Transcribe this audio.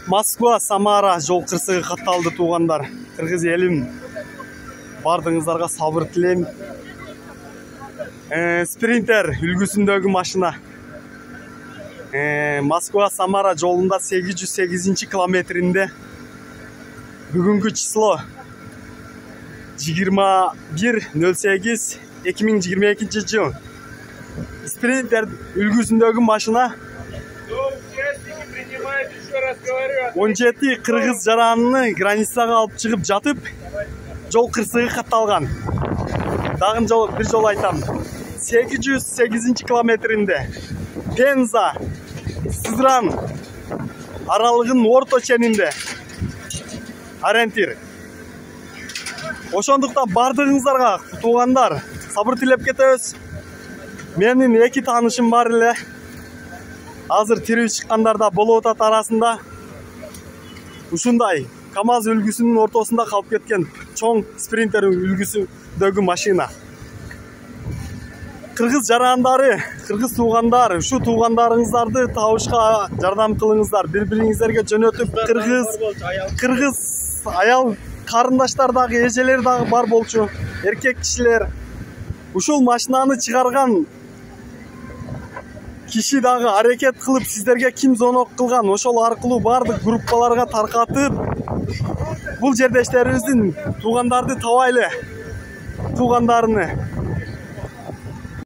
Москва, Самара жол кырсыгы катталды туугандар. Кыргыз элим, бардыңыздарга сабыр тилейм. Спринтер үлгүсүндөгү машина. Москва, Самара жолунда 808 километринде. Бүгүнкү число 21.08.2022 жыл. Спринтер үлгүсүндөгү машина 17 кыргыз жаранını границага алып чыгып жатып, жол кырсыгы катталган. Дагы бир жолу айтам. 808 километринде Пенза, Сызран аралыгынын орто ченинде. Ориентир. Ошондуктан бардыгыңыздарга туугандар, сабыр тилеп кетебиз. Менин 2 таанышым бар эле. Азыр тирүү чыккандар да болуп атат арасында. Ушундай КамАЗ үлгүсүнүн ортосунда калып кеткен чоң спринтер үлгүсүндөгү машина. Кыргыз жарандары, кыргыз туугандар, ушу туугандарыңыздарды табышка жардам кылыңыздар. Бири-бириңиздерге жөнөтүп, кыргыз аял карындаштар дагы, эжелер дагы бар болчу, эркек кишилер. Ушул машинаны чыгарган киши дагы аракет кылып, сиздерге ким зонок кылган, ошол аркылуу бардык группаларга таркатып, бул жердештерибиздин туугандарды табайлы, туугандарыны